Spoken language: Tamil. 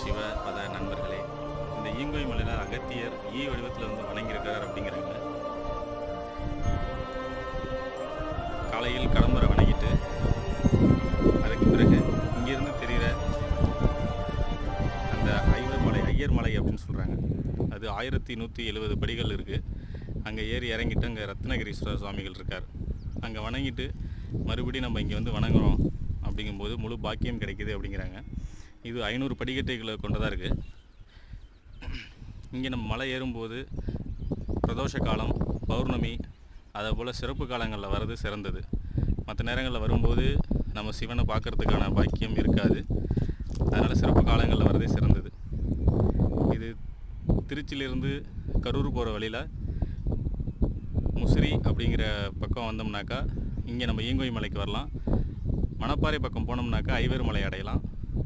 சிவ பத நண்பர்களே, இந்த ஈங்கோய் மலையில் அகத்தியர் வடிவத்தில் வந்து வணங்கியிருக்கிறார் அப்படிங்கிறாங்க. காலையில் கடம்பரை வணங்கிட்டு அதுக்கு பிறகு இங்கேருந்து தெரிகிற அந்த ஐயர் மலை அப்படின்னு சொல்கிறாங்க. அது 1170 படிகள் இருக்குது. அங்கே ஏறி இறங்கிட்டு அங்கே ரத்னகிரீஸ்வரர் சுவாமிகள் இருக்கார். அங்கே வணங்கிட்டு மறுபடியும் நம்ம இங்கே வந்து வணங்குறோம் அப்படிங்கும்போது முழு பாக்கியம் கிடைக்கிது அப்படிங்கிறாங்க. இது 500 படிக்கட்டுகளை கொண்டதாக இருக்குது. இங்கே நம்ம மலை ஏறும்போது பிரதோஷ காலம், பௌர்ணமி, அதை போல் சிறப்பு காலங்களில் வர்றது சிறந்தது. மற்ற நேரங்களில் வரும்போது நம்ம சிவனை பார்க்குறதுக்கான பாக்கியம் இருக்காது. அதனால் சிறப்பு காலங்களில் வர்றதே சிறந்தது. இது திருச்சியிலிருந்து கரூர் போகிற வழியில் முசிறி அப்படிங்கிற பக்கம் வந்தோம்னாக்கா இங்கே நம்ம ஈங்கோய் மலைக்கு வரலாம். மணப்பாறை பக்கம் போனோம்னாக்கா ஐவர் மலை அடையலாம்.